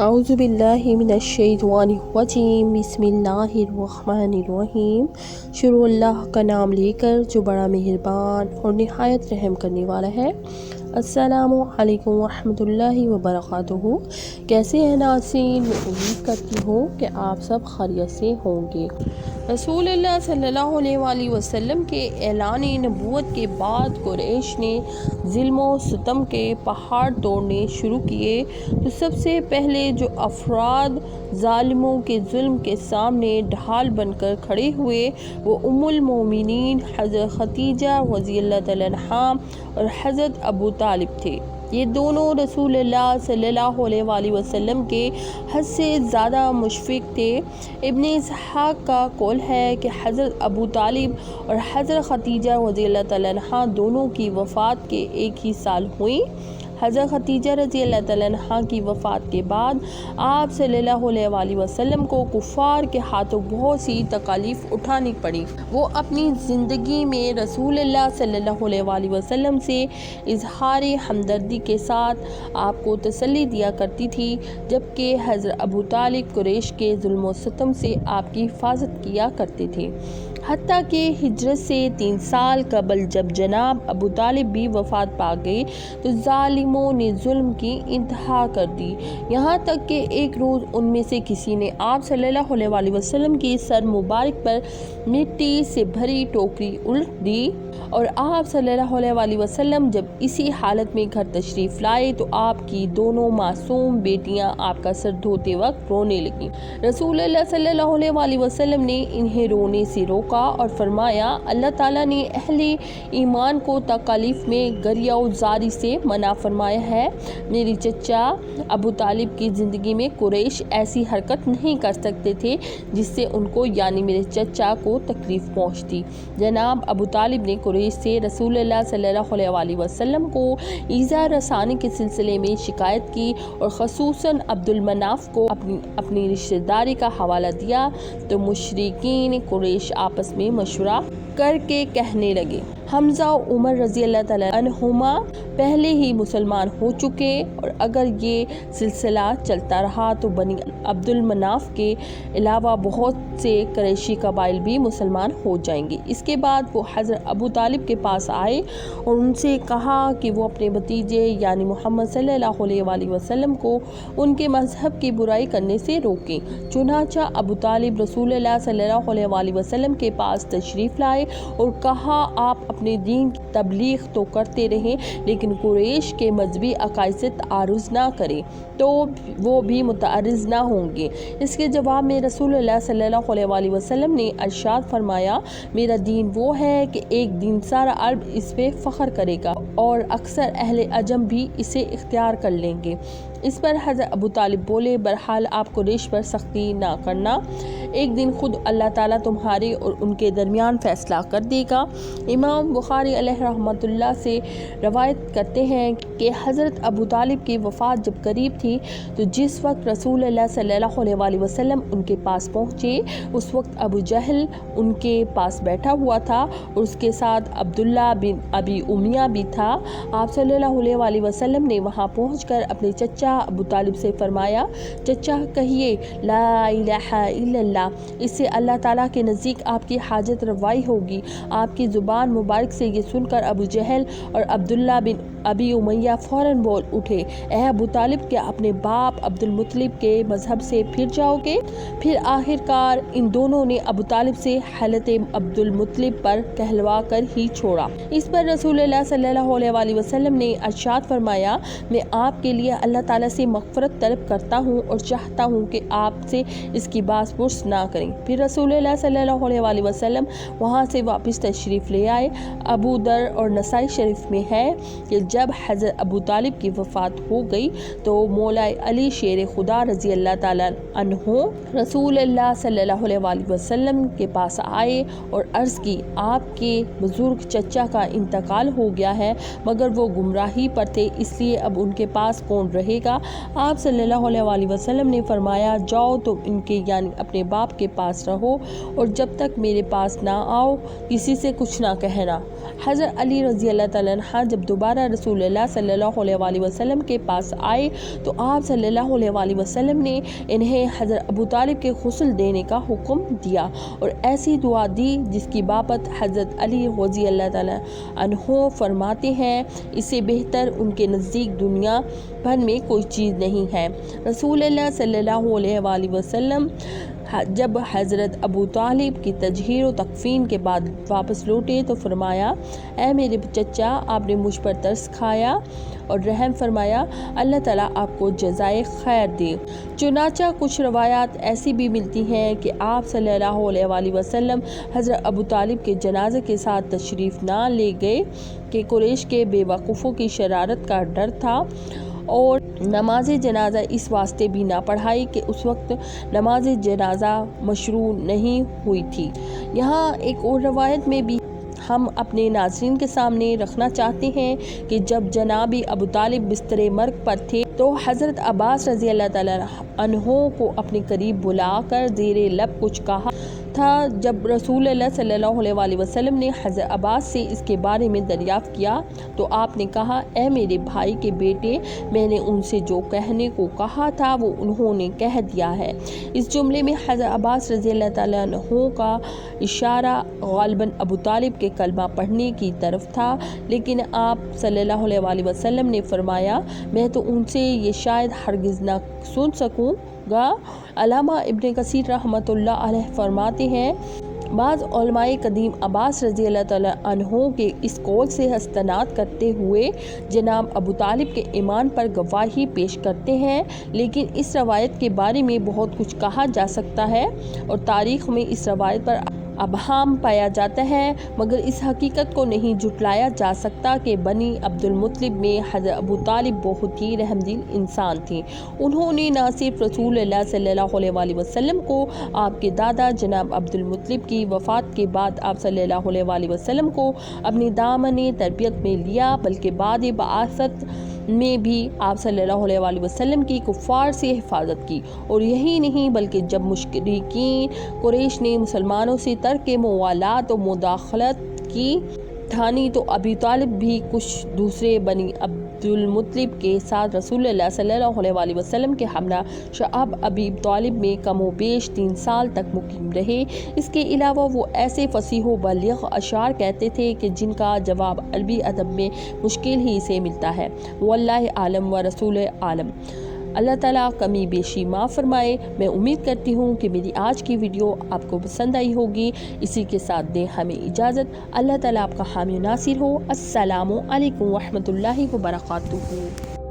اعوذ باللہ من الشیطان الرجیم بسم اللہ الرحمن الرحیم۔ شروع اللہ کا نام لے کر جو بڑا مہربان اور نہایت رحم کرنے والا ہے۔ السلام علیکم ورحمۃ اللہ وبرکاتہ۔ کیسے ہیں ناظرین؟ میں امید کرتی ہوں کہ آپ سب خیریت سے ہوں گے۔ رسول اللہ صلی اللہ علیہ وآلہ وسلم کے اعلان نبوت کے بعد قریش نے ظلم و ستم کے پہاڑ توڑنے شروع کیے تو سب سے پہلے جو افراد ظالموں کے ظلم کے سامنے ڈھال بن کر کھڑے ہوئے وہ ام المومنین حضرت خدیجہ رضی اللہ تعالیٰ عنہا اور حضرت ابو طالب تھے۔ یہ دونوں رسول اللہ صلی اللہ علیہ وآلہ وسلم کے حد سے زیادہ مشفق تھے۔ ابن اسحاق کا قول ہے کہ حضرت ابو طالب اور حضرت خدیجہ رضی اللہ تعالیٰ عنہا دونوں کی وفات کے ایک ہی سال ہوئی۔ حضرت خدیجہ رضی اللہ تعالیٰ عنہا کی وفات کے بعد آپ صلی اللہ علیہ وآلہ وسلم کو کفار کے ہاتھوں بہت سی تکالیف اٹھانی پڑی۔ وہ اپنی زندگی میں رسول اللہ صلی اللہ علیہ وآلہ وسلم سے اظہار ہمدردی کے ساتھ آپ کو تسلی دیا کرتی تھی، جبکہ حضرت ابو طالب قریش کے ظلم و ستم سے آپ کی حفاظت کیا کرتے تھے۔ حتیٰ کہ ہجرت سے 3 سال قبل جب جناب ابو طالب بھی وفات پا گئے تو ظالموں نے ظلم کی انتہا کر دی، یہاں تک کہ ایک روز ان میں سے کسی نے آپ صلی اللہ علیہ وآلہ وسلم کی سر مبارک پر مٹی سے بھری ٹوکری الٹ دی اور آپ صلی اللہ علیہ وآلہ وسلم جب اسی حالت میں گھر تشریف لائے تو آپ کی دونوں معصوم بیٹیاں آپ کا سر دھوتے وقت رونے لگیں۔ رسول اللہ صلی اللہ علیہ وآلہ وسلم نے انہیں رونے سے روکا اور فرمایا، اللہ تعالیٰ نے اہل ایمان کو تکالیف میں گریہ و زاری سے منع فرمایا ہے۔ میری چچا ابو طالب کی زندگی میں قریش ایسی حرکت نہیں کر سکتے تھے جس سے ان کو یعنی میرے چچا کو تکلیف پہنچتی۔ جناب ابو طالب نے قریش سے رسول اللہ صلی اللہ علیہ وآلہ وسلم کو ایذا رسانی کے سلسلے میں شکایت کی اور خصوصاً عبد المناف کو اپنی رشتہ داری کا حوالہ دیا تو مشرکین قریش آپس میں مشورہ کر کے کہنے لگے، حمزہ و عمر رضی اللہ تعالیٰ عنہما پہلے ہی مسلمان ہو چکے اور اگر یہ سلسلہ چلتا رہا تو بنی عبد المناف کے علاوہ بہت سے قریشی قبائل بھی مسلمان ہو جائیں گے۔ اس کے بعد وہ حضرت ابو طالب کے پاس آئے اور ان سے کہا کہ وہ اپنے بھتیجے یعنی محمد صلی اللہ علیہ وآلہ وسلم کو ان کے مذہب کی برائی کرنے سے روکیں۔ چنانچہ ابو طالب رسول اللہ صلی اللہ علیہ وآلہ وسلم کے پاس تشریف لائے اور کہا، آپ اپنے دین کی تبلیغ تو کرتے رہیں لیکن قریش کے مذہبی عقائد سے تعارض نہ کریں تو وہ بھی متعرض نہ ہوں گے۔ اس کے جواب میں رسول اللہ صلی اللہ علیہ وآلہ وسلم نے ارشاد فرمایا، میرا دین وہ ہے کہ ایک دن سارا عرب اس پہ فخر کرے گا اور اکثر اہل عجم بھی اسے اختیار کر لیں گے۔ اس پر حضرت ابو طالب بولے، بہرحال آپ قریش پر سختی نہ کرنا، ایک دن خود اللہ تعالیٰ تمہارے اور ان کے درمیان فیصلہ کر دے گا۔ امام بخاری علیہ رحمۃ اللہ سے روایت کرتے ہیں کہ حضرت ابو طالب کی وفات جب قریب تھی تو جس وقت رسول اللہ صلی اللہ علیہ وآلہ وسلم ان کے پاس پہنچے اس وقت ابو جہل ان کے پاس بیٹھا ہوا تھا اور اس کے ساتھ عبداللہ بن ابی امیہ بھی تھا۔ آپ صلی اللہ علیہ وآلہ وسلم نے وہاں پہنچ کر اپنے چچا ابو طالب سے فرمایا، چچا کہیے لا الہ الا اللہ، اس سے اللہ تعالیٰ کے نزدیک آپ کی حاجت روائی ہوگی۔ آپ کی زبان مبارک سے یہ سن کر ابو جہل اور عبداللہ بن ابی امیہ فوراً بول اٹھے، اے ابو طالب، کیا اپنے باپ عبد المطلب کے مذہب سے پھر جاؤ گے؟ پھر آخرکار ان دونوں نے ابو طالب سے حلت عبد المطلب پر کہلوا کر ہی چھوڑا۔ اس پر رسول اللہ صلی اللہ علیہ وآلہ وسلم نے ارشاد فرمایا، میں آپ کے لیے اللہ تعالیٰ سے مغفرت طلب کرتا ہوں اور چاہتا ہوں کہ آپ سے اس کی باس پرس نہ کریں۔ پھر رسول اللہ صلی اللہ علیہ وآلہ وسلم وہاں سے واپس تشریف لے آئے۔ ابو در اور نسائی شریف میں ہے کہ جب حضرت ابو طالب کی وفات ہو گئی تو مولا علی شیر خدا رضی اللہ تعالیٰ عنہ رسول اللہ صلی اللہ علیہ وآلہ وسلم کے پاس آئے اور عرض کی، آپ کے بزرگ چچا کا انتقال ہو گیا ہے مگر وہ گمراہی پر تھے، اس لیے اب ان کے پاس کون رہے گا؟ آپ صلی اللہ علیہ وآلہ وسلم نے فرمایا، جاؤ تم ان کے یعنی اپنے باپ کے پاس رہو اور جب تک میرے پاس نہ آؤ کسی سے کچھ نہ کہنا۔ حضرت علی رضی اللہ تعالیٰ عنہ جب دوبارہ رسول اللہ صلی اللہ علیہ وسلم کے پاس آئے تو آپ صلی اللہ علیہ وسلم نے انہیں حضرت ابو طالب کے غسل دینے کا حکم دیا اور ایسی دعا دی جس کی بابت حضرت علی رضی اللہ تعالیٰ عنہ فرماتے ہیں اس سے بہتر ان کے نزدیک دنیا بھر میں کوئی چیز نہیں ہے۔ رسول اللہ صلی اللہ علیہ وسلم جب حضرت ابو طالب کی تجہیر و تکفین کے بعد واپس لوٹے تو فرمایا، اے میرے چچا، آپ نے مجھ پر ترس کھایا اور رحم فرمایا، اللہ تعالیٰ آپ کو جزائے خیر دے۔ چنانچہ کچھ روایات ایسی بھی ملتی ہیں کہ آپ صلی اللہ علیہ وسلم حضرت ابو طالب کے جنازے کے ساتھ تشریف نہ لے گئے کہ قریش کے بے وقوفوں کی شرارت کا ڈر تھا، اور نماز جنازہ اس واسطے بھی نہ پڑھائی کہ اس وقت نماز جنازہ مشروع نہیں ہوئی تھی۔ یہاں ایک اور روایت میں بھی ہم اپنے ناظرین کے سامنے رکھنا چاہتے ہیں کہ جب جناب ابو طالب بستر مرگ پر تھے تو حضرت عباس رضی اللہ تعالیٰ عنہ کو اپنے قریب بلا کر زیر لب کچھ کہا تھا۔ جب رسول اللہ صلی اللہ علیہ وسلم نے حضرت عباس سے اس کے بارے میں دریافت کیا تو آپ نے کہا، اے میرے بھائی کے بیٹے، میں نے ان سے جو کہنے کو کہا تھا وہ انہوں نے کہہ دیا ہے۔ اس جملے میں حضرت عباس رضی اللہ تعالیٰ عنہ کا اشارہ غالباً ابو طالب کے کلمہ پڑھنے کی طرف تھا، لیکن آپ صلی اللہ علیہ وسلم نے فرمایا، میں تو ان سے یہ شاید ہرگز نہ سن سکوں گا۔ علامہ ابن کثیر رحمۃ اللہ علیہ فرماتے ہیں، بعض علماء قدیم عباس رضی اللہ تعالیٰ عنہ کے اس قول سے استناد کرتے ہوئے جناب ابو طالب کے ایمان پر گواہی پیش کرتے ہیں، لیکن اس روایت کے بارے میں بہت کچھ کہا جا سکتا ہے اور تاریخ میں اس روایت پر ابہام پایا جاتا ہے، مگر اس حقیقت کو نہیں جھٹلایا جا سکتا کہ بنی عبد المطلب میں حضرت ابو طالب بہت ہی رحم دل انسان تھے۔ انہوں نے نہ صرف رسول اللہ صلی اللہ علیہ وسلم کو آپ کے دادا جناب عبد المطلب کی وفات کے بعد آپ صلی اللہ علیہ وسلم کو اپنی دامن تربیت میں لیا، بلکہ بعد بعثت میں بھی آپ صلی اللہ علیہ وسلم کی کفار سے حفاظت کی، اور یہی نہیں بلکہ جب مشرکین قریش نے مسلمانوں سے ترک موالات و مداخلت کی ٹھانی تو ابی طالب بھی کچھ دوسرے بنی عبد المطلب کے ساتھ رسول اللہ صلی اللہ علیہ وسلم کے ہمراہ شعب ابی طالب میں کم و بیش 3 سال تک مقیم رہے۔ اس کے علاوہ وہ ایسے فصیح و بلیغ اشعار کہتے تھے کہ جن کا جواب عربی ادب میں مشکل ہی سے ملتا ہے۔ واللہ عالم و رسول عالم۔ اللہ تعالیٰ کمی بیشی معاف فرمائے۔ میں امید کرتی ہوں کہ میری آج کی ویڈیو آپ کو پسند آئی ہوگی۔ اسی کے ساتھ دیں ہمیں اجازت۔ اللہ تعالیٰ آپ کا حامی و ناصر ہو۔ السلام علیکم ورحمۃ اللہ وبرکاتہ۔